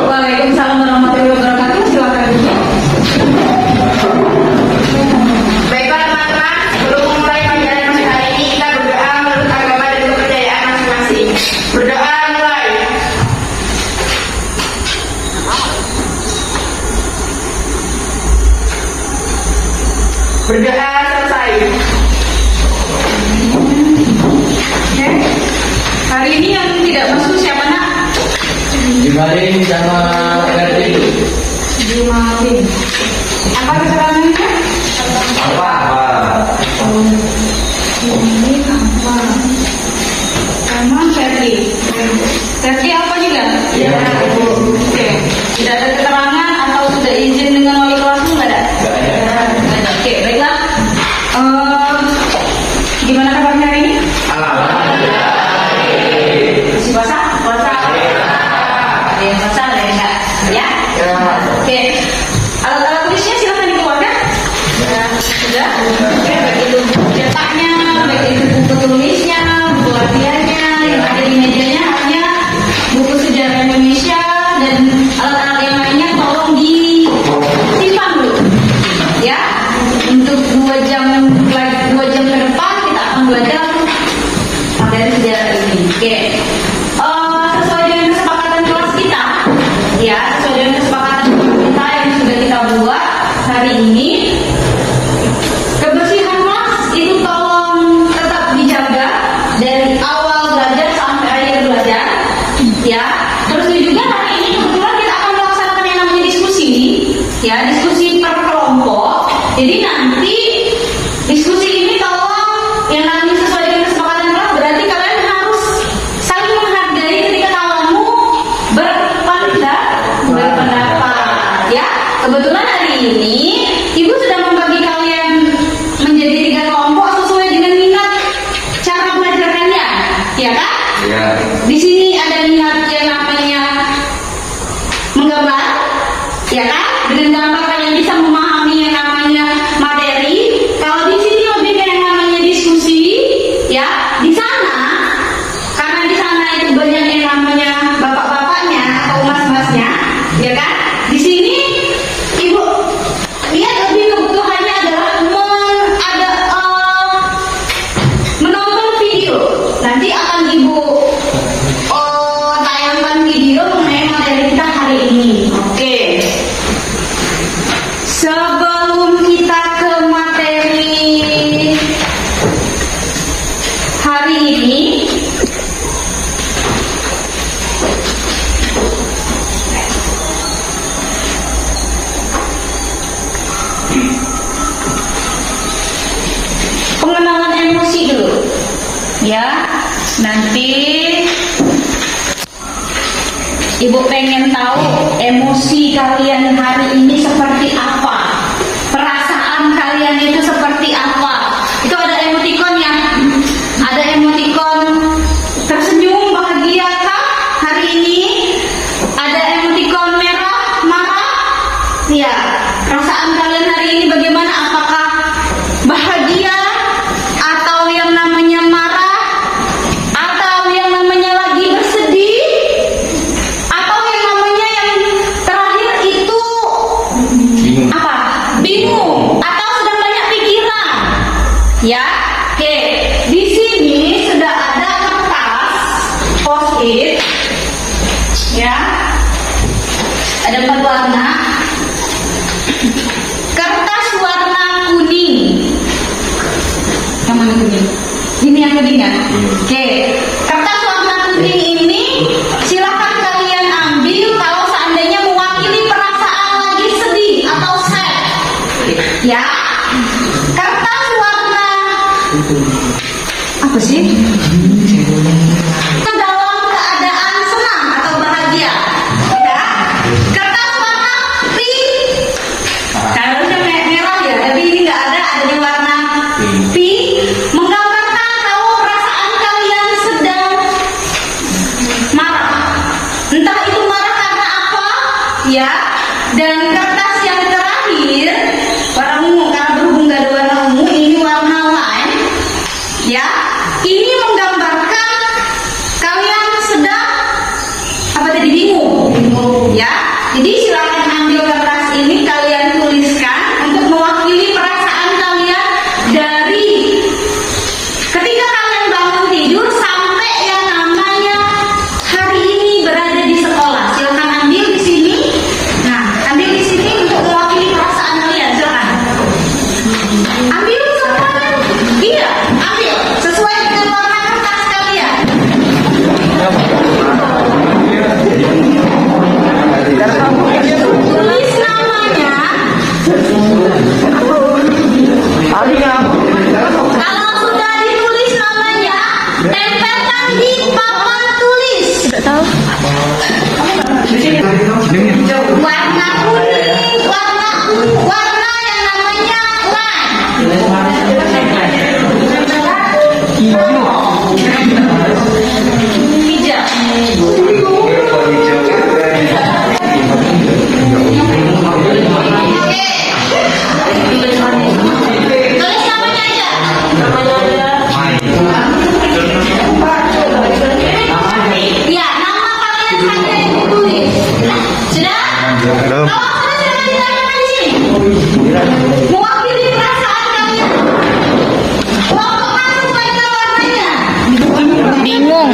Waalaikumsalam warahmatullahi wabarakatuh. Silakan duduk. Baiklah teman-teman, sebelum memulai pelajaran masuk hari ini, kita berdoa menurut agama dan kepercayaan masing-masing. Berdoa mulai. Berdoa selesai. Oke. Hari ini yang tidak masuk siapa nak? Dimarin sama Ferdi. Dimarin. Apa keterangannya? Apa? Ini apa? Sama Ferdi. Ferdi apa juga? Iya. Oke. Tidak ada keterangan atau sudah izin dengan wali kelasmu nggak ada? Nggak ada. Nggak ada. Oke, baiklah. Gimana kabarnya hari ini? Alhamdulillah. Masih puasa? Puasa. Ada yang puasa, ada yang enggak? Ya? Oke. Alat-alat tulisnya silahkan dikeluarkan. Ya, sudah. Oke, baik itu buku cetaknya, baik itu buku tulisnya, buku latihannya, yang ada di mejanya hanya buku sejarah Indonesia dan alat-alat yang lainnya tolong disimpan dulu. Ya, untuk 2 jam ke depan kita akan belajar materi sejarah ini. Oke. Sesuai dengan kesepakatan kelas kita, ya, sesuai dengan kesepakatan kelas kita yang sudah kita buat hari ini, kebersihan kelas itu tolong tetap dijaga dari awal belajar sampai akhir belajar, ya. Terus juga hari ini kebetulan kita akan melaksanakan yang namanya diskusi, ya, diskusi per kelompok. Jadi nanti diskusi ini tolong yang namanya sesuai dengan kesepakatan kelas, berarti kalian harus saling menghargai ketika kawanmu berpendapat, ya. Kebetulan hari ini ibu sudah membagi kalian menjadi 3 kelompok sesuai dengan minat cara belajar kalian, ya kan? Iya. Di sini ada minat yang namanya menggambar, ya kan? Dengan gambar kalian bisa memahami yang namanya materi. Kalau di sini lebih ke yang namanya diskusi, ya. Di sana, karena di sana itu banyak yang namanya bapak-bapaknya atau mas-masnya, ya kan? Di sini ibu lihat lebih kebutuhannya adalah menonton video. Nanti akan ibu tayangkan video mengenai materi kita hari ini. Oke. Sebelum kita ke materi hari ini, pengenalan emosi dulu, ya. Nanti ibu pengen tahu emosi kalian hari ini seperti apa, perasaan kalian itu seperti apa. Itu ada emoticon ya, ada emoticon tersenyum bahagia kah hari ini, ada emoticon merah marah, ya. Perasaan kalian hari ini bagaimana? Apakah bahagia atau yang namanya marah, atau yang namanya lagi bersedih, atau yang namanya yang terakhir itu Bingung. apa? Bingung atau sedang banyak pikiran, ya. Oke, di sini sudah ada kertas post-it, ya. Ada 4 warna. Kertas warna kuning. Yang mana kuning? Ini yang kuning ya? Oke. Kertas warna kuning ini silakan kalian ambil kalau seandainya mewakili perasaan lagi sedih atau sad. Ya. Kertas warna apa sih? Dalam keadaan senang atau bahagia. Ya. Kertas warna pink. Harusnya merah ya, tapi ini nggak ada di warna pink. Menggambarkan kalau perasaan kalian sedang marah. Entah itu marah karena apa, ya. Dan kertas yang terakhir warna ungu, karena berhubung nggak ada warna ungu, ini warna lime. Ya, ini menggambarkan kalian sedang apa tadi bingung. Ya, jadi silakan ambil kertas ini kalian tuliskan untuk mewakili perasaan kalian dari ketika kalian bangun tidur sampai yang namanya hari ini berada di sekolah. Silakan ambil di sini. Nah, ambil di sini untuk mewakili perasaan kalian. Silakan. Ambil semuanya. Iya, ambil sesuai dengan warna kertas kalian. Tulis namanya. Kalau sudah ditulis namanya, tempelkan di papan tulis. Warna kuning, warna yang namanya hijau. Tulis namanya aja. Ya, nama kalian saja yang ditulis. Sudah? Kalau sudah ditanyakan di sini. Mewakili perasaan kalian. Waktu masuk baca warnanya. Bingung.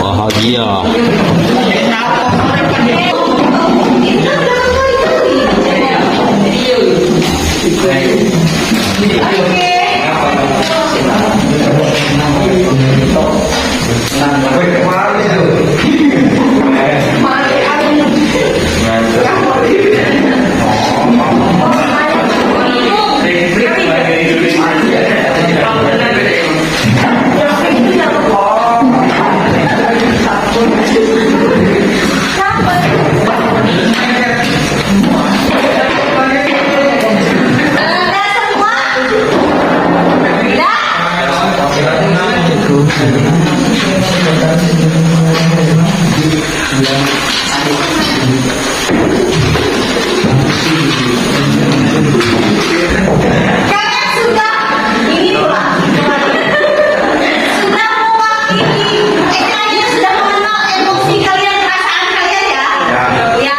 Bahagia. Kalian sudah ini pulang. Sudah mewakili, kalian sudah mengenal emosi kalian, perasaan kalian ya. Ya,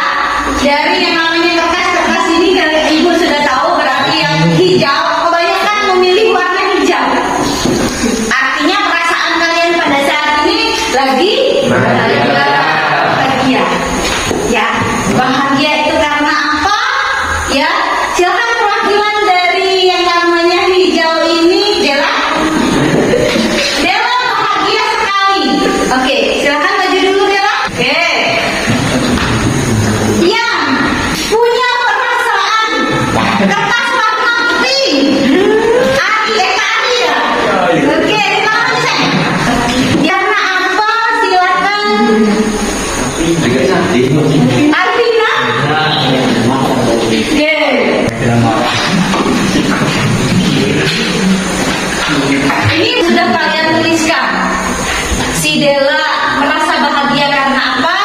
dari yang namanya kertas ini kalian ibu sudah tahu berarti yang hijau kebanyakan memilih warna hijau. Artinya perasaan kalian pada saat ini lagi bahagia. Ya, bahagia itu karena apa? Ya, silakan perwakilan dari yang namanya hijau ini, Dela. Dela bahagia sekali. Oke, silakan maju dulu Dela. Oke. Yang punya perasaan kertas warna pink. Ari ya. Oke, silakan cek. Karena apa? Silakan. Artina. Oke. Ini sudah kalian tuliskan. Si Dela merasa bahagia karena apa?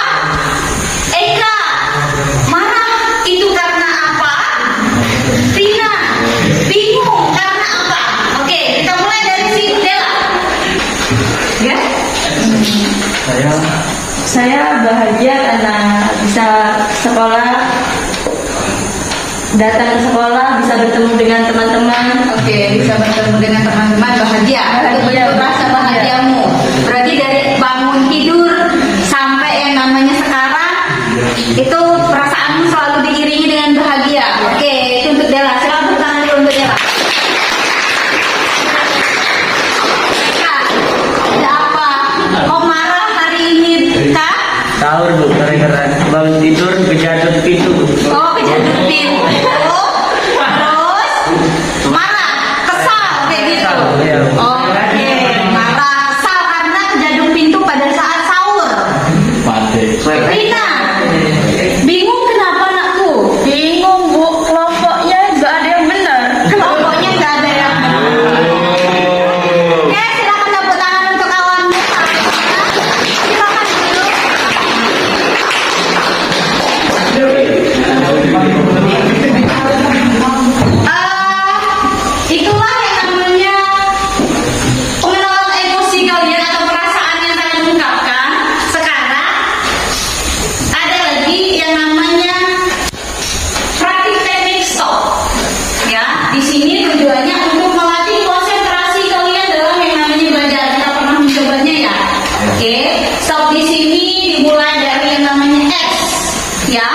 Eka marah itu karena apa? Tina bingung karena apa? Oke, kita mulai dari si Dela. Ya? Saya bahagia karena bisa sekolah, datang ke sekolah, bisa bertemu dengan teman-teman. Oke, bisa bertemu dengan teman-teman, bahagia. Itu rasa bahagiamu. Berarti dari bangun tidur sampai yang namanya sekarang, itu perasaanmu selalu diiringi dengan bahagia. Oke, itu untuk Dela. Silakan beri tangan dulu untuk Dela. Kak, ada apa? Kok marah hari ini, Kak? Sahur bu, gara-gara bangun tidur kejatuh pintu. Oh, kejatuh pintu. Terus marah, kesal kayak gitu. Iya. Oke, marah, kesal karena kejatuh pintu pada saat sahur. Mati. Rina, di sini tujuannya untuk melatih konsentrasi kalian dalam yang namanya belajar. Kita pernah mencobanya ya. Oke, stop di sini dimulai dari yang namanya S, ya.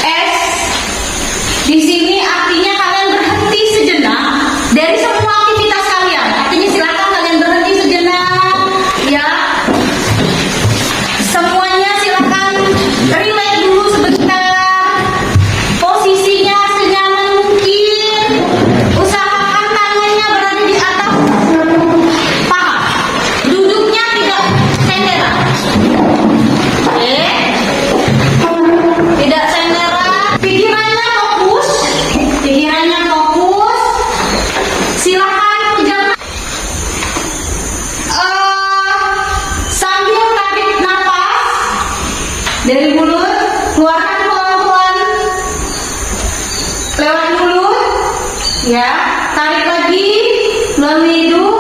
S di sini artinya kalian berhenti sejenak dari semua aktivitas kalian. Artinya silakan kalian berhenti sejenak, ya. Semuanya silakan relax dulu sebentar. Posisinya senyaman mungkin. Usahakan tangannya berada di atas paha. Duduknya tidak senderan. Oke. Tidak senderan. Pikirannya fokus. Silakan pegang. Sambil tarik nafas dari mulut, keluarkan pelan-pelan lewat mulut, ya. Tarik lagi melalui hidung,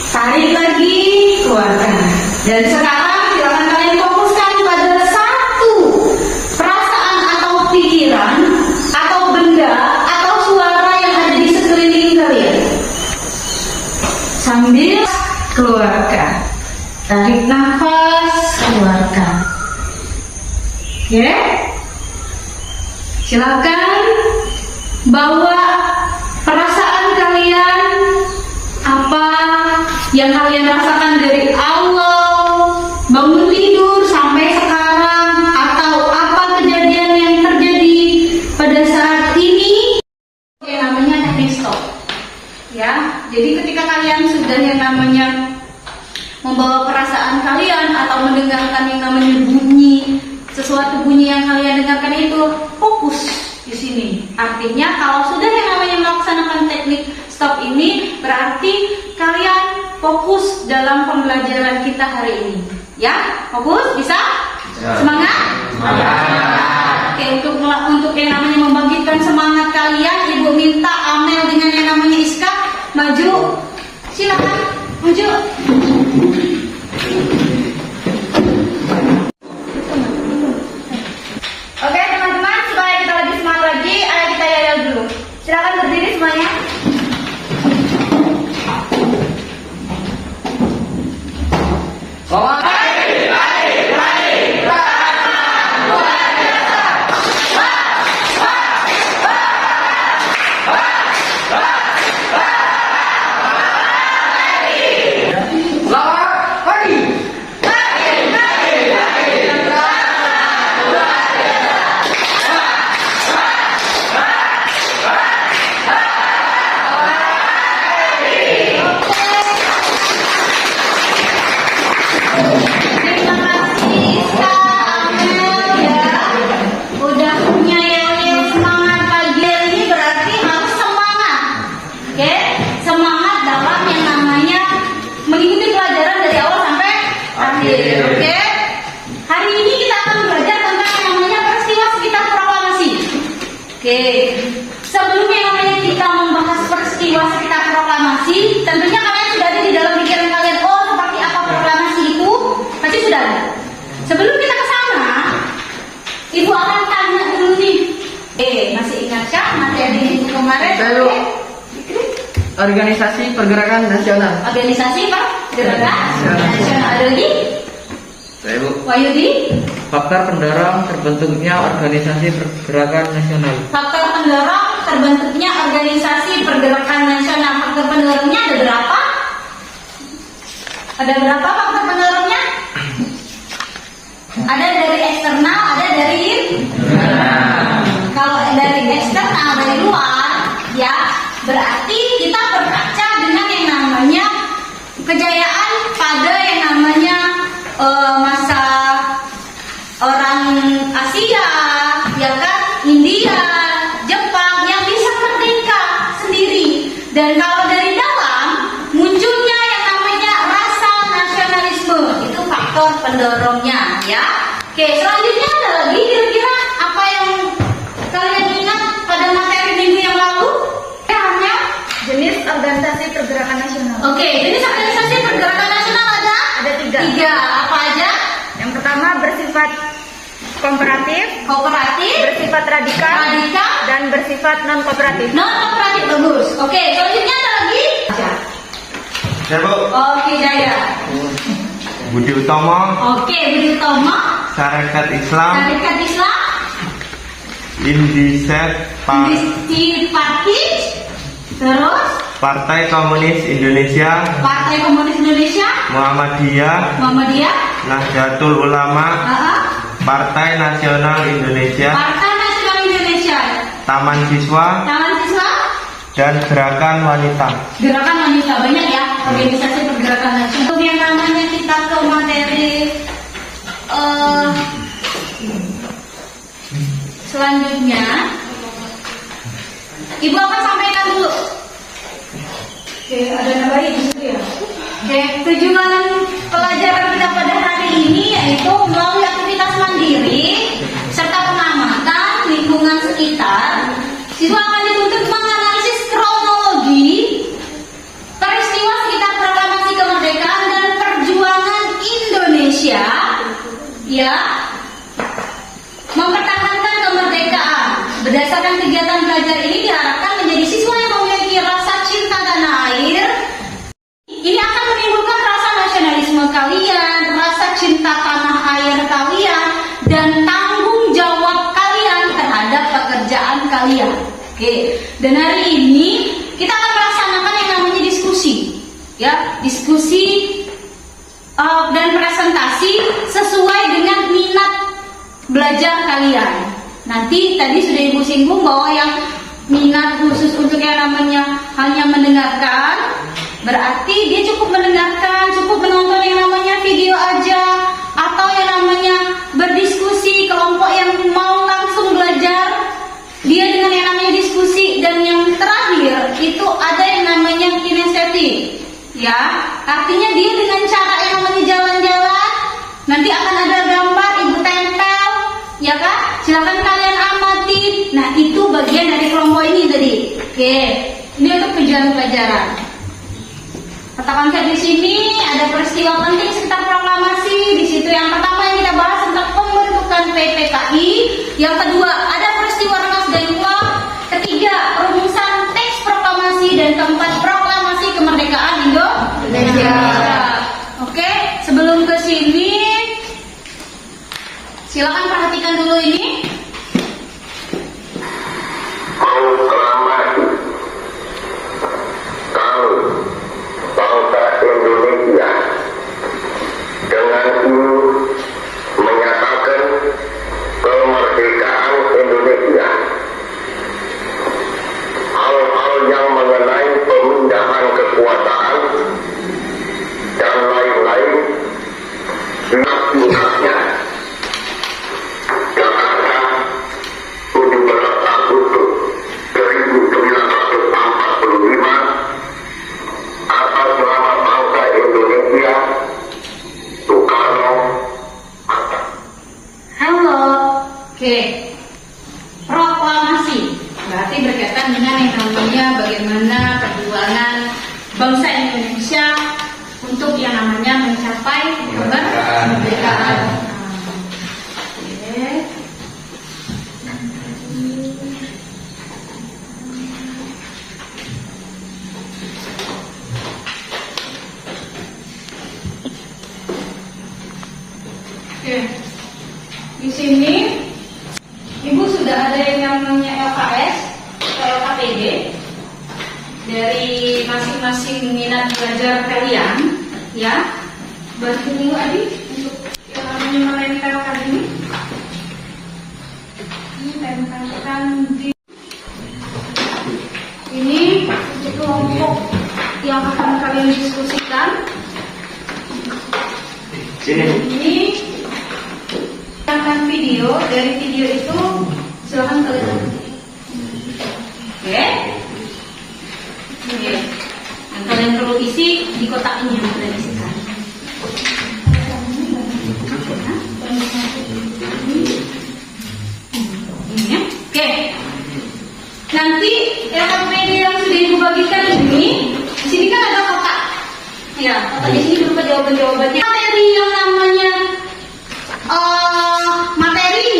tarik lagi, keluarkan. Dan sekarang silakan kalian fokuskan pada satu perasaan atau pikiran atau benda atau suara yang ada di sekeliling kalian. Sambil keluarkan, tarik nafas, keluarkan. Ya, silakan bawa perasaan kalian, apa yang kalian rasakan dari awal bangun tidur sampai sekarang, atau apa kejadian yang terjadi pada saat ini. Yang namanya teknik stop. Ya, jadi ketika kalian sudah yang namanya membawa perasaan kalian atau mendengarkan yang namanya bunyi, sesuatu bunyi yang kalian dengarkan itu, fokus di sini. Artinya kalau sudah yang namanya melaksanakan teknik stop ini, berarti kalian fokus dalam pembelajaran kita hari ini. Ya, fokus, bisa? Ya. Semangat? Semangat. Oke, untuk yang namanya membangkitkan semangat kalian, Ibu minta Amel dengan yang namanya Iska maju. Silakan maju. Oke teman-teman, supaya kita lebih semangat lagi, ayo kita yel dulu. Silakan berdiri semuanya. Terima kasih Iska, Amel ya. Udah punya yel-yel semangat pagi ini, berarti harus semangat. Oke, semangat dalam yang namanya mengikuti pelajaran dari awal sampai akhir. Oke. Hari ini kita akan belajar tentang yang namanya peristiwa sekitar proklamasi. Oke. Sebelum yang namanya kita membahas peristiwa sekitar proklamasi, tentunya kalian sudah ada di dalam pikiran kalian, oh seperti apa proklamasi itu, pasti sudah ada. Sebelum kita ke sana, Ibu akan tanya dulu nih. Masih ingat kan materi Ibu kemarin? Lalu, Organisasi Pergerakan Nasional. Organisasi Pergerakan Nasional. Ada lagi? Saya Bu. Wahyudi? Faktor pendorong terbentuknya Organisasi Pergerakan Nasional. Faktor pendorong terbentuknya Organisasi Pergerakan Nasional. Faktor pendorongnya ada berapa? Ada berapa faktor pendorongnya? Ada dari eksternal, ada dari internal. Kalau dari eksternal, dari luar, ya berarti kita berkaca dengan yang namanya kejayaan pada yang namanya masa orang Asia, ya kan, India, Jepang yang bisa merdeka sendiri. Dan kalau dari dalam munculnya yang namanya rasa nasionalisme, itu faktor pendorongnya, ya. Oke, selanjutnya ada lagi kira-kira apa yang kalian ingat pada materi minggu yang lalu? Hanya Jenis organisasi pergerakan nasional. oke, jenis organisasi pergerakan nasional ada? Ada tiga. Tiga, apa aja? Yang pertama bersifat Komparatif, bersifat radikal, dan bersifat non kooperatif. Non kooperatif, bagus. Oke, selanjutnya ada lagi. Saya Bu. Oke, Jaya. Budi Utomo. Oke, Budi Utomo. Syarikat Islam. Syarikat Islam. Indisep Parti. Terus Partai Komunis Indonesia. Partai Komunis Indonesia. Muhammadiyah. Nahdlatul Ulama. Partai Nasional Indonesia. Partai Nasional Indonesia. Taman Siswa. Dan Gerakan Wanita. Gerakan Wanita banyak ya, organisasi pergerakan nasional. Untuk yang namanya kita ke materi selanjutnya, Ibu akan sampaikan dulu. Oke, ada nambahin di situ ya. Oke, tujuan pelajaran kita pada hari ini yaitu melalui aktivitas mandiri serta pengamatan lingkungan sekitar. Siswa akan dituntut menganalisis kronologi peristiwa sekitar proklamasi kemerdekaan dan perjuangan Indonesia, ya, mempertahankan kemerdekaan. Berdasarkan kegiatan belajar ini diharapkan menjadi siswa yang memiliki rasa cinta tanah air. Ini akan menimbulkan rasa nasionalisme kalian, rasa cinta tanah air kalian, dan tanggung jawab kalian terhadap pekerjaan kalian. Oke, dan hari ini kita akan melaksanakan yang namanya diskusi, ya, diskusi dan presentasi sesuai dengan minat belajar kalian. Nanti tadi sudah Ibu singgung bahwa yang minat khusus untuk yang namanya hanya mendengarkan, berarti dia cukup mendengarkan, cukup menonton yang namanya video aja, atau yang namanya berdiskusi. Kelompok yang mau langsung belajar, dia dengan yang namanya diskusi. Dan yang terakhir itu ada yang namanya kinestetik, ya, artinya dia dengan cara yang namanya jalan-jalan. Nanti akan ada gambar, Ibu tempel, ya kan? Silakan kalian amati. Nah, itu bagian dari kelompok ini tadi. Oke, ini untuk tujuan pelajaran. Katakan saya di sini ada peristiwa penting sekitar proklamasi. Di situ yang pertama yang kita bahas tentang pembentukan PPKI. Yang kedua ada peristiwa Rengas Dengklok. Ketiga perumusan teks proklamasi, dan keempat proklamasi kemerdekaan Indonesia. Oke, sebelum ke sini silakan perhatikan dulu ini. Proklamasi bangsa Indonesia dengan ini menyatakan kemerdekaan Indonesia. Hal-hal yang mengenai pemindahan kekuasaan dan lain-lain pihak-pihaknya. Jakarta, 17 Agustus 1945, atas nama bangsa Indonesia, Soekarno. Halo. Oke. Proklamasi berarti berkaitan dengan yang namanya bagaimana perjuangan bangsa Indonesia untuk yang namanya mencapai kemerdekaan. Oke. Oke. Di sini Ibu sudah ada yang namanya LKS atau LKPD dari masing-masing minat belajar kalian, ya. Bantu dulu Adi untuk yang namanya menempelkan ini. Ini tempelkan di ini untuk kelompok yang akan kalian diskusikan. Sini. Ini akan video, dari video itu silakan kalian. Oke. Oke. Yang kalian perlu isi di kotak ini yang kalian isikan. Ini ya. Oke. Nanti LKPD yang sudah Ibu bagikan ini, di sini kan ada kotak. Ya, kotak di sini berupa jawaban-jawabannya. Materi yang namanya materi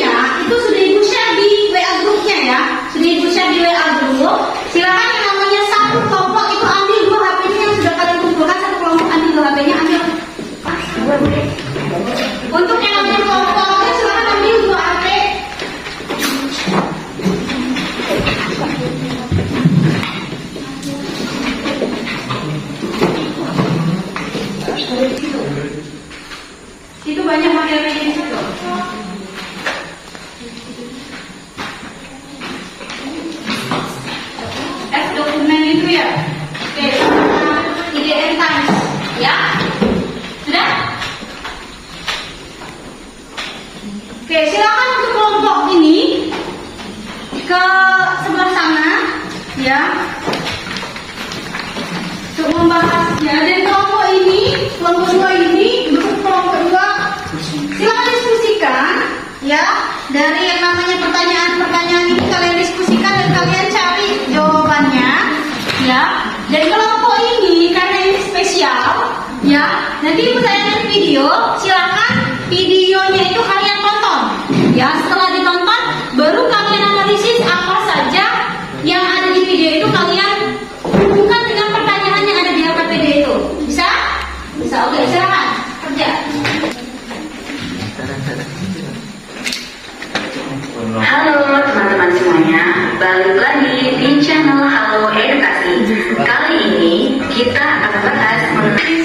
Oke, silakan untuk kelompok ini ke sebelah sana, ya, untuk membahasnya. Dan kelompok ini, kelompok dua ini, untuk kelompok dua, silakan diskusikan, ya, dari yang namanya pertanyaan-pertanyaan ini kalian diskusikan dan kalian cari jawabannya, ya. Dan kelompok ini karena ini spesial, ya, nanti ibu tayangkan video, silakan videonya itu kalian tonton, ya. Setelah ditonton, baru kalian analisis apa saja yang ada di video itu, kalian hubungkan dengan pertanyaan yang ada di LKPD itu. Bisa? Bisa. Oke, silakan kerja. Halo teman-teman semuanya, balik lagi di channel Halo Edukasi. Kali ini kita akan bahas mengenai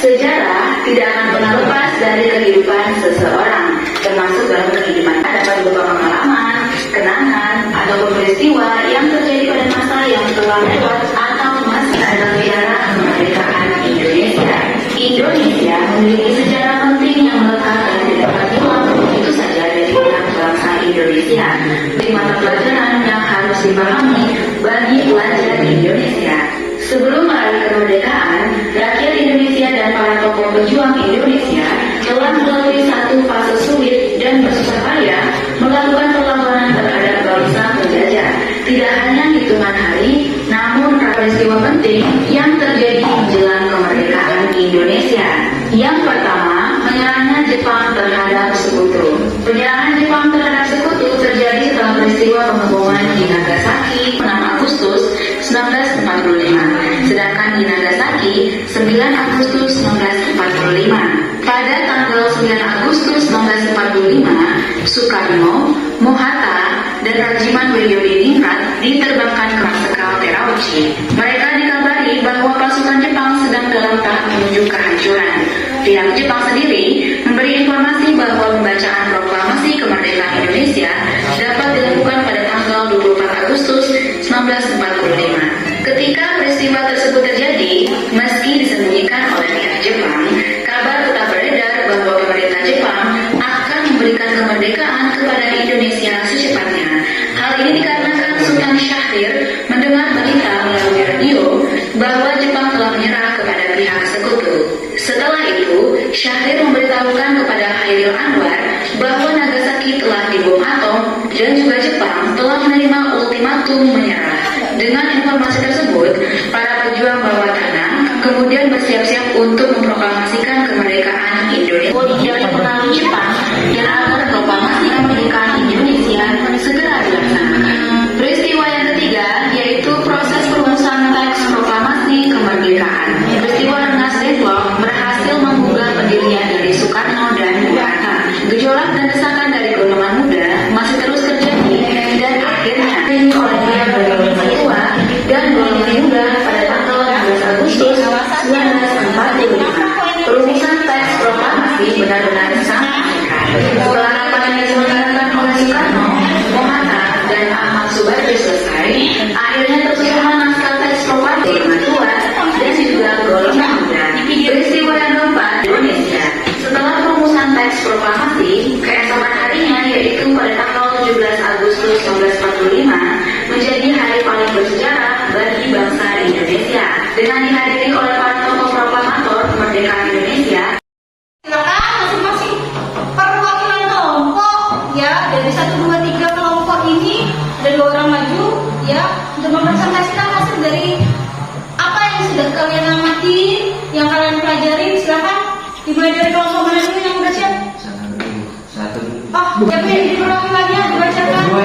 sejarah tidak akan pernah lepas dari kehidupan seseorang, termasuk dalam kehidupan dapat berupa pengalaman, kenangan, atau peristiwa yang terjadi pada masa yang telah lewat atau masih dalam sejarah kemerdekaan Indonesia. Indonesia memiliki sejarah penting yang melekat dan tidak dapat hilang begitu saja dari pihak bangsa Indonesia. 5 mata pelajaran yang harus dipahami bagi pelajar Indonesia. Sebelum meraih kemerdekaan, rakyat Indonesia dan para tokoh pejuang Indonesia telah melalui satu fase sulit dan bersusah payah melakukan perlawanan terhadap bangsa penjajah. Tidak hanya hitungan hari, namun peristiwa penting yang terjadi menjelang kemerdekaan Indonesia. Yang pertama, menyerahnya Jepang terhadap Sekutu. Penyerangan Jepang terhadap Sekutu terjadi setelah peristiwa pengeboman di Nagasaki 6 Agustus 1945, sedangkan di Nagasaki 9 Agustus 1945. Pada tanggal 9 Agustus 1945, Soekarno, Mohatta, dan Rajiman Weryodiningrat diterbangkan ke Marsekal Terauchi. Mereka dikabari bahwa pasukan Jepang sedang dalam tahap menuju kehancuran. Pihak Jepang sendiri memberi informasi bahwa pembacaan proklamasi kemerdekaan Indonesia dapat dilakukan pada tanggal 24 Agustus 1945. Ketika peristiwa tersebut terjadi, meski disembunyikan oleh pihak Jepang, kabar tetap beredar bahwa pemerintah Jepang akan memberikan kemerdekaan kepada Indonesia secepatnya. Hal ini dikarenakan Sultan Syahrir mendengar berita melalui radio bahwa Jepang telah menyerah kepada pihak Sekutu. Setelah itu, Syahrir memberitahukan kepada Hairil Anwar bahwa Nagasaki telah dibom atom dan juga Jepang telah menerima ultimatum menyerah. Dengan informasi tersebut, para pejuang bawah tanah kemudian bersiap-siap untuk memproklamasikan kemerdekaan Indonesia dari pengaruh Jepang dan agar proklamasi kemerdekaan Indonesia segera dilaksanakan. Peristiwa yang ketiga yaitu proses perumusan teks proklamasi kemerdekaan. Peristiwa Rengas Dengklok berhasil menggugah pendirian dari Soekarno dan Bung Hatta. Gejolak dan desakan dari golongan muda masih terus terjadi dan akhirnya ini oleh pihak golongan tua dan golongan muda pada tanggal 12 Agustus 1945. Perumusan teks proklamasi benar-benar sangat singkat. Setelah rapat yang diselenggarakan oleh Soekarno, Bung Hatta, dan Ahmad Subarjo selesai, akhirnya tersusun naskah teks proklamasi golongan tua dan juga golongan muda. Peristiwa yang keempat Indonesia. Setelah perumusan teks proklamasi, keesokan harinya yaitu pada tanggal 17 Agustus 1945 menjadi hari paling bersejarah bagi bangsa Indonesia dengan dihadiri oleh para tokoh proklamator kemerdekaan Indonesia. Silakan masing-masing perwakilan kelompok, ya, dari 1, 2, 3 kelompok ini ada 2 orang maju, ya, untuk mempresentasikan hasil dari apa yang sudah kalian amati, yang kalian pelajari. Silakan dimulai dari kelompok mana dulu yang udah siap? Oh, siapa yang diulangi lagi ya, dibacakan. Kedua.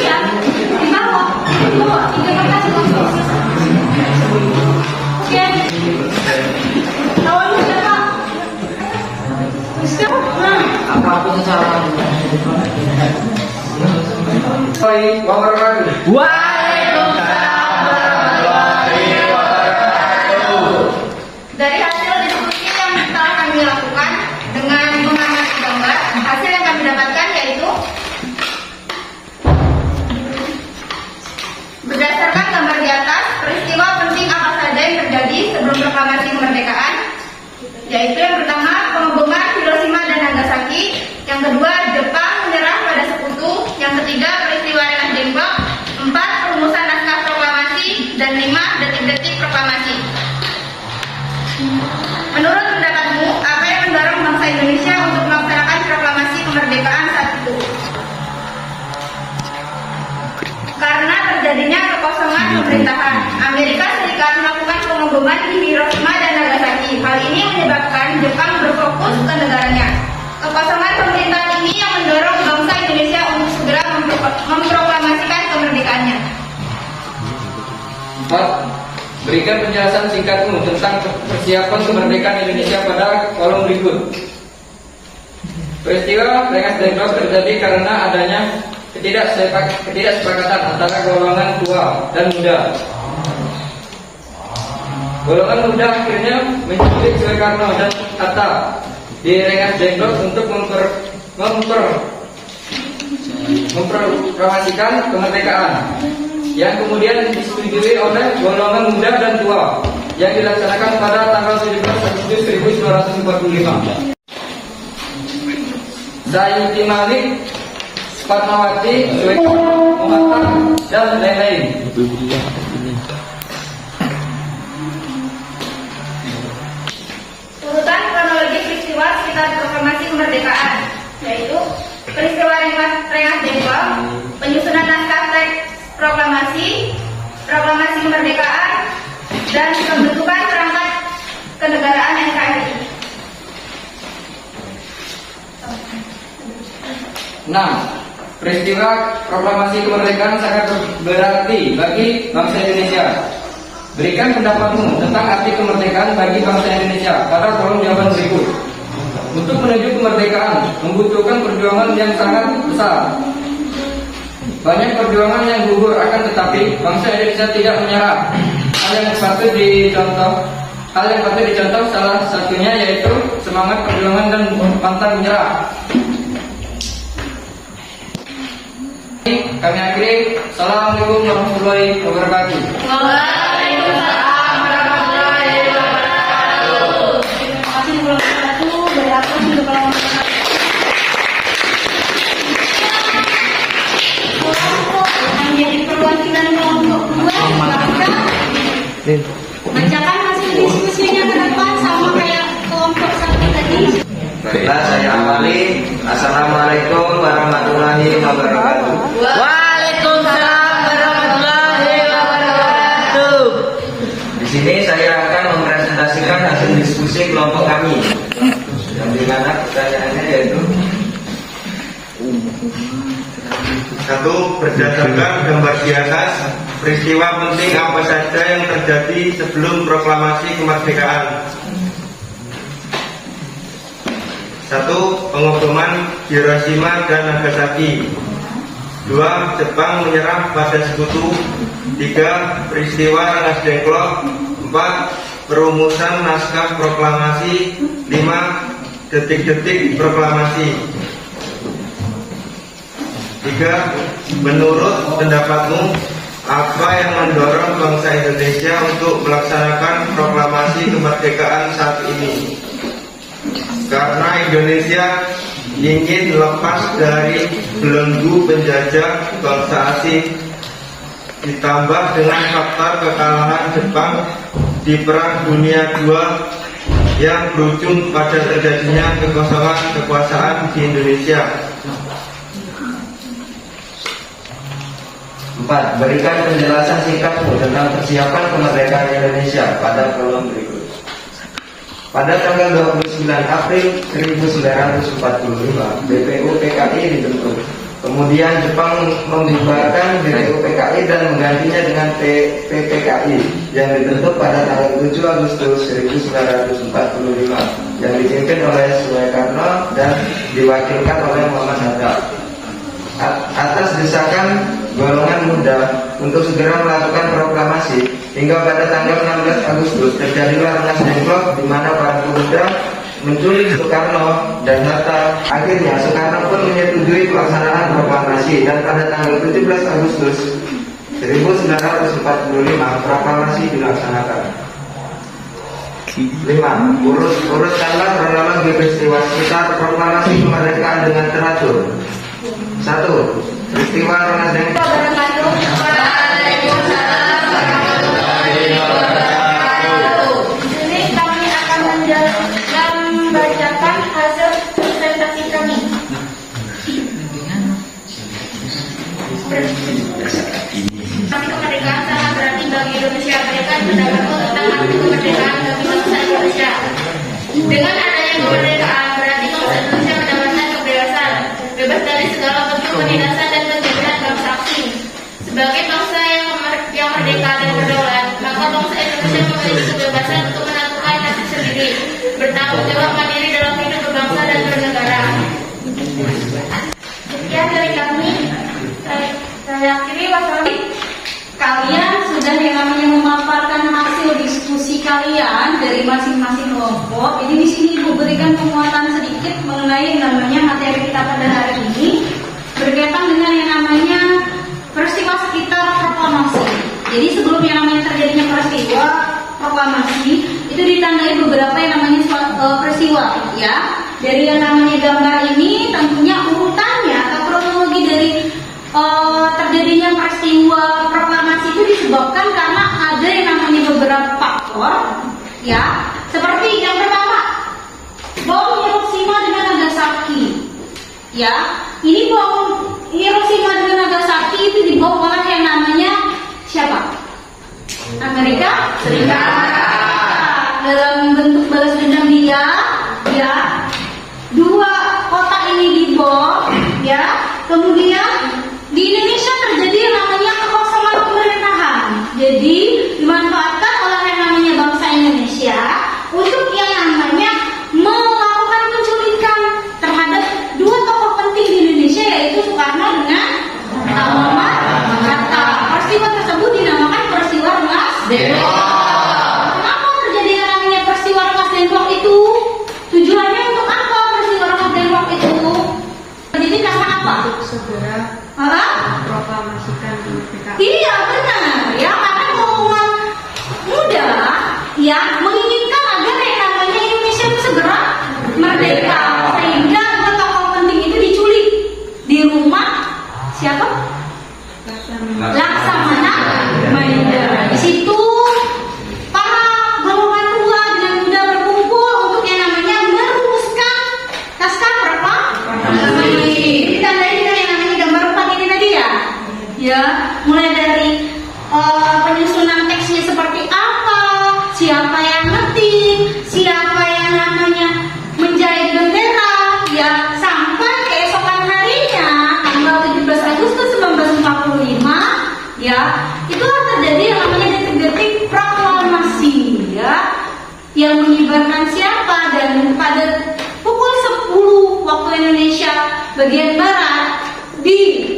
Ya, di bawah. Di bawah. 3 kertas langsung. Oke. Lawan siapa? Mister? Apapun salah. Dari hasil diskusi yang telah kami lakukan dengan mengamati gambar, hasil yang kami dapatkan yaitu sebelum proklamasi kemerdekaan, yaitu yang pertama pengeboman Hiroshima dan Nagasaki, yang kedua Jepang menyerah pada Sekutu, yang ketiga peristiwa Rengas Dengklok, 4 perumusan naskah proklamasi, dan 5 detik-detik proklamasi. Menurut pendapatmu, apa yang mendorong bangsa Indonesia untuk melaksanakan proklamasi kemerdekaan saat itu? Karena terjadinya kekosongan pemerintahan, Amerika Serikat melakukan pengeboman di Hiroshima dan Nagasaki. Hal ini menyebabkan Jepang berfokus ke negaranya. Kekosongan pemerintahan ini yang mendorong bangsa Indonesia untuk segera memproklamasikan kemerdekaannya. 4. Berikan penjelasan singkatmu tentang persiapan kemerdekaan Indonesia pada kolom berikut. Peristiwa Rengas Dengklok terjadi karena adanya ketidaksepakatan antara golongan tua dan muda. Golongan muda akhirnya menculik Soekarno dan Hatta di Rengas Dengklok untuk memproklamasikan kemerdekaan, yang kemudian disetujui oleh golongan muda dan tua, yang dilaksanakan pada tanggal 17 Agustus 1945. Sayyidi Malik, Fatmawati, Soekarno, Muhammad, dan lain-lain. Urutan kronologi peristiwa sekitar proklamasi kemerdekaan, yaitu peristiwa Rengas Dengklok, penyusunan naskah teks proklamasi, proklamasi kemerdekaan, dan pembentukan perangkat kenegaraan NKRI. 6. Peristiwa proklamasi kemerdekaan sangat berarti bagi bangsa Indonesia. Berikan pendapatmu tentang arti kemerdekaan bagi bangsa Indonesia pada kolom jawaban berikut. Untuk menuju kemerdekaan membutuhkan perjuangan yang sangat besar. Banyak perjuangan yang gugur, akan tetapi bangsa Indonesia tidak menyerah. Hal yang patut dicontoh salah satunya yaitu semangat perjuangan dan pantang menyerah. Kami akhiri. Assalamualaikum warahmatullahi wabarakatuh. Waalaikumsalam warahmatullahi wabarakatuh. Terima kasih wabarakatuh. Berapa untuk kelompok yang jadi perwakilan kelompok 2, bacakan hasil diskusinya ke depan sama kayak kelompok 1 tadi. Baiklah, saya awali. Assalamualaikum warahmatullahi wabarakatuh. Waalaikumsalam warahmatullahi wabarakatuh. Di sini saya akan mempresentasikan hasil diskusi kelompok kami, yang dimana pertanyaannya yaitu 1. Berdasarkan gambar di atas, peristiwa penting apa saja yang terjadi sebelum proklamasi kemerdekaan? 1. Pengeboman Hiroshima dan Nagasaki. 2. Jepang menyerah pada Sekutu. 3. Peristiwa Rengas Dengklok. 4. Perumusan naskah proklamasi. 5. Detik-detik proklamasi. 3. Menurut pendapatmu, apa yang mendorong bangsa Indonesia untuk melaksanakan proklamasi kemerdekaan saat ini? Karena Indonesia ingin lepas dari belenggu penjajah bangsa asing, ditambah dengan faktor kekalahan Jepang di Perang Dunia II yang berujung pada terjadinya kekosongan kekuasaan di Indonesia. 4. Berikan penjelasan singkatmu tentang persiapan kemerdekaan Indonesia pada kolom berikut. Pada tanggal 29 April 1945, BPUPKI dibentuk. Kemudian Jepang membubarkan BPUPKI dan menggantinya dengan PPKI yang dibentuk pada tanggal 7 Agustus 1945 yang dipimpin oleh Soekarno dan diwakilkan oleh Muhammad Hatta. Atas desakan golongan muda untuk segera melakukan proklamasi, hingga pada tanggal 16 Agustus terjadilah Rengas Dengklok, di mana para pemuda menculik Soekarno dan Hatta. Akhirnya Soekarno pun menyetujui pelaksanaan proklamasi, dan pada tanggal 17 Agustus 1945 proklamasi dilaksanakan. 5. Urutkanlah kronologi peristiwa sekitar proklamasi kemerdekaan dengan teratur. 1. Peristiwa Rengas Dengklok. Di sini kami akan membacakan hasil presentasi kami. Arti kemerdekaan sangat berarti bagi Indonesia. Mereka pendapatku tentang arti kemerdekaan bagi bangsa Indonesia. Dengan adanya kemerdekaan berarti bangsa Indonesia mendapatkan kebebasan, bebas dari segala bentuk penindasan dan penjajahan bangsa asing. Sebagai bangsa yang merdeka dan berdaulat, maka bangsa Indonesia memiliki kebebasan untuk menentukan nasib sendiri, bertanggung jawab mandiri dalam hidup berbangsa dan bernegara. Sekian dari kami. Saya akhiri, wassalamualaikum. Kalian sudah yang namanya memaparkan hasil diskusi kalian dari masing-masing kelompok. Jadi di sini Ibu berikan penguatan sedikit mengenai yang namanya materi kita pada hari ini berkaitan dengan yang namanya peristiwa sekitar proklamasi. Jadi sebelum yang namanya terjadinya peristiwa proklamasi itu ditandai beberapa yang namanya peristiwa, ya. Dari yang namanya gambar ini tentunya urutannya atau kronologi dari terjadinya peristiwa proklamasi itu disebabkan karena ada yang namanya beberapa faktor, ya. Seperti yang pertama, bom Hiroshima dengan Nagasaki, ya. Ini bom Hiroshima dengan Nagasaki itu dibom oleh yang namanya siapa? Amerika Serikat. Dalam bentuk balas dendam dia, ya. 2 kota ini dibom, ya. Kemudian di Indonesia terjadi yang namanya kekosongan pemerintahan. Jadi dimanfaatkan oleh yang namanya bangsa Indonesia untuk yang namanya melakukan penculikan terhadap 2 tokoh penting di Indonesia, yaitu Soekarno dengan Muhammad Hatta. Peristiwa tersebut dinamakan peristiwa Rengas Dengklok. Kenapa terjadi yang namanya peristiwa Rengas Dengklok itu? Tujuannya untuk apa peristiwa Rengas Dengklok itu? Jadi karena apa? Segera proklamasikan kemerdekaan. Iya benar, ya, karena kaum muda ya menginginkan agar yang namanya Indonesia itu segera merdeka, sehingga 2 tokoh penting itu diculik di rumah siapa? Laksamana Maeda. Di situ para golongan tua dan muda berkumpul untuk yang namanya merumuskan naskah proklamasi. Ditandai dengan yang namanya gambar 4 ini tadi, ya. Ya, mulai dari penyusunan teksnya seperti apa, siapa yang ngetik, siapa yang namanya menjahit bendera, ya, sampai keesokan harinya tanggal 17 Agustus 1945, ya, itulah terjadi yang namanya detik-detik proklamasi, ya, yang mengibarkan siapa, dan pada pukul 10 waktu Indonesia bagian barat di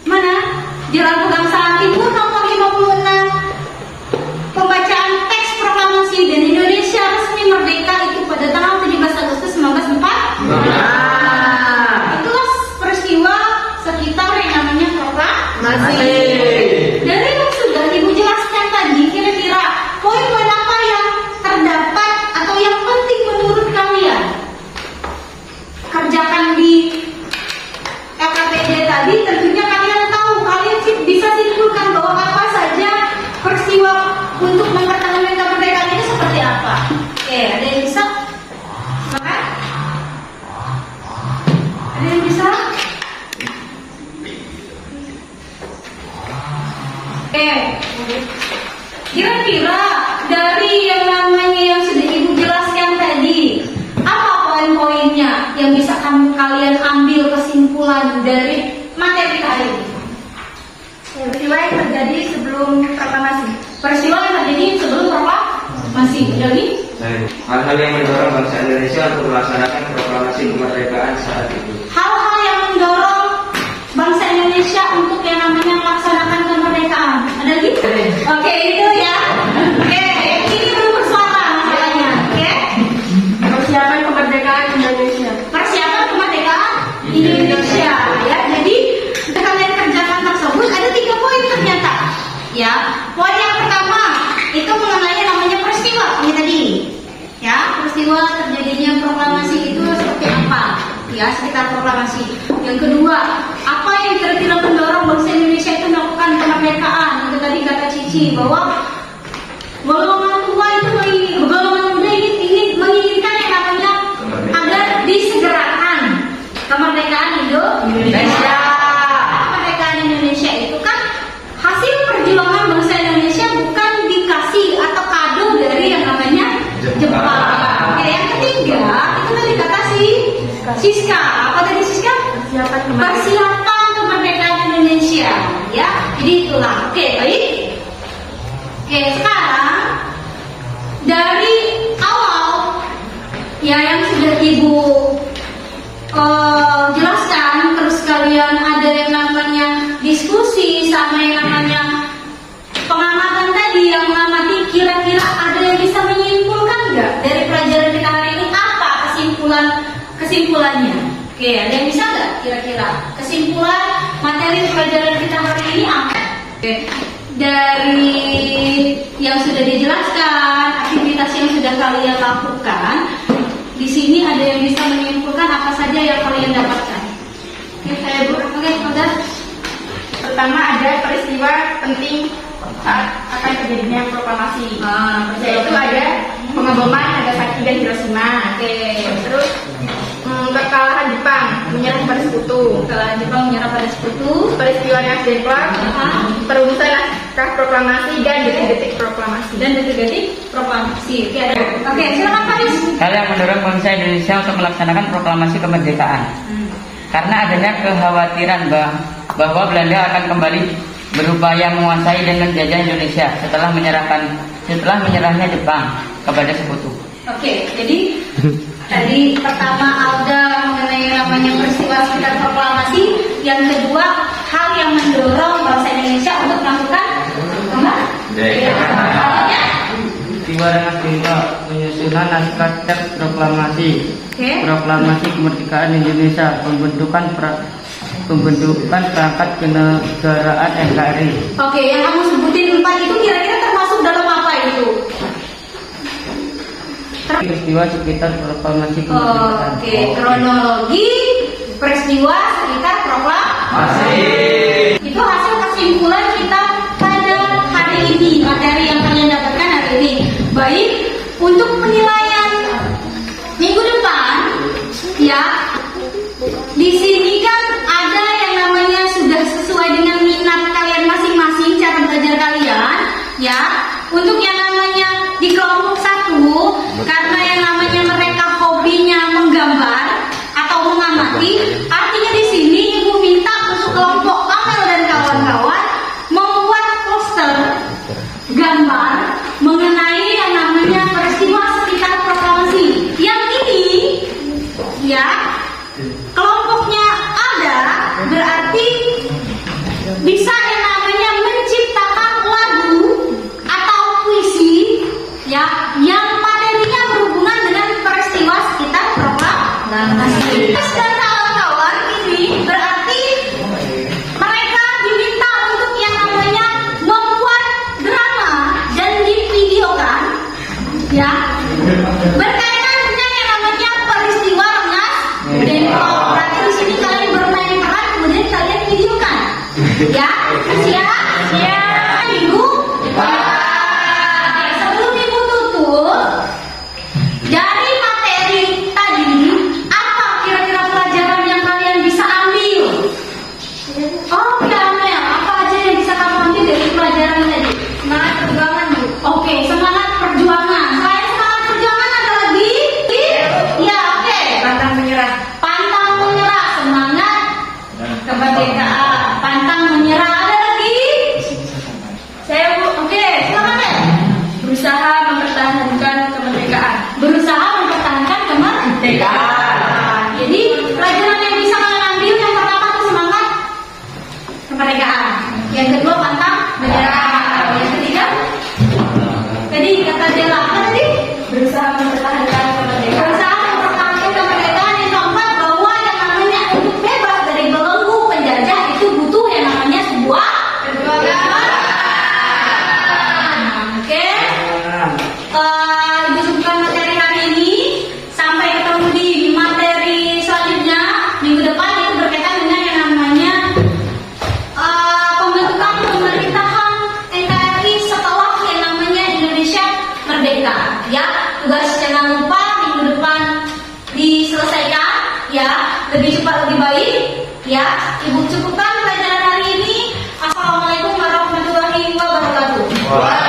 mana? Jalan Pegangsaan Timur nomor 56. Pembacaan teks proklamasi dan Indonesia resmi merdeka itu pada tanggal 17 Agustus 1945. Itulah peristiwa sekitar yang namanya proklamasi. Dari yang sudah Ibu jelaskan tadi, kira-kira poin-poin apa yang terdapat atau yang penting menurut kalian kerjakan di KKPD tadi? Tentunya kalian tahu, kalian bisa simpulkan bahwa apa saja peristiwa untuk mempertahankan kemerdekaan itu seperti apa. Oke, ada yang bisa? Maka? Ada yang bisa? Oke, kira-kira dari yang namanya yang sudah Ibu jelaskan tadi, apa poin-poinnya yang bisa kalian ambil kesimpulan dari materi hari ini? Peristiwa yang terjadi sebelum proklamasi. Peristiwa yang terjadi sebelum proklamasi. Jadi Hal-hal yang mendorong bangsa Indonesia untuk melaksanakan proklamasi kemerdekaan saat itu. hal-hal yang mendorong bangsa Indonesia untuk yang namanya melaksanakan kemerdekaan. Ada lagi? Oke, itu ya. Oke, ini belum bersuara masalahnya. Oke. Persiapan kemerdekaan Indonesia. Persiapan kemerdekaan Indonesia, ya. Jadi kalian kerjakan tersebut ada 3 poin ternyata. Ya, poin yang pertama itu mengenai namanya peristiwa ini tadi. ya, sekitar proklamasi. Yang kedua, apa yang kira-kira mendorong bangsa Indonesia itu melakukan kemerdekaan? Itu tadi kata Cici bahwa golongan tua itu golongan muda ingin menginginkan yang namanya agar disegerakan kemerdekaan Indonesia. Kemerdekaan Indonesia itu kan hasil perjuangan bangsa Indonesia, bukan dikasih atau kado dari yang namanya Jepang. Oke, yang ketiga itu tadi kata Siska. Apa tadi Siska? Persiapan kemerdekaan Indonesia. Ya, jadi itulah. Oke, baik. Oke, sekarang dari awal ya yang sudah Ibu jelaskan, terus kalian ada yang namanya diskusi sama yang namanya pengamatan tadi, yang mengamati kira-kira ada yang bisa menyimpulkan nggak dari pelajaran kita hari ini, apa kesimpulannya? Oke, ada yang bisa nggak kira-kira kesimpulan materi pelajaran kita hari ini apa? Oke, dari yang sudah dijelaskan, aktivitas yang sudah kalian lakukan, di sini ada yang bisa menyimpulkan apa saja yang kalian dapatkan? Oke, saya oke, udah. Pertama ada peristiwa penting saat akan terjadinya proklamasi. Yaitu ada pengeboman Nagasaki dan Hiroshima. Oke, Terus kekalahan Jepang menyerah pada sekutu. kekalahan Jepang menyerah pada sekutu. Peristiwa Nasdem Club, perumusan naskah proklamasi dan detik-detik proklamasi. Dan detik-detik proklamasi. Oke, ada. Oke, silakan Faris. Hal yang mendorong bangsa Indonesia untuk melaksanakan proklamasi kemerdekaan. Karena adanya kekhawatiran bahwa Belanda akan kembali berupaya menguasai dan menjajah Indonesia setelah menyerahnya Jepang kepada sekutu. Oke, jadi tadi pertama Alda mengenai yang namanya peristiwa sekitar proklamasi, yang kedua hal yang mendorong bangsa Indonesia untuk melakukan apa? Peristiwa penyusunan naskah teks proklamasi. Oke. Proklamasi kemerdekaan Indonesia, pembentukan perangkat kenegaraan NKRI. Oke, yang kamu sebutin 4 itu kira-kira termasuk dalam apa itu? Peristiwa sekitar proklamasi kemerdekaan. Oke, kronologi peristiwa sekitar proklamasi. Itu hasil kesimpulan kita pada hari ini, materi yang kalian dapatkan hari ini. Baik, untuk penilaian minggu depan, ya, di sini kan ada yang namanya sudah sesuai dengan minat kalian masing-masing cara belajar kalian, ya. Untuk yang namanya di kelompok 1, karena yang namanya mereka hobinya menggambar atau mengamati, artinya di sini Ibu minta untuk kelompok Kamel dan kawan-kawan membuat poster gambar mengenai yang namanya peristiwa sekitar Waalaikumsalam.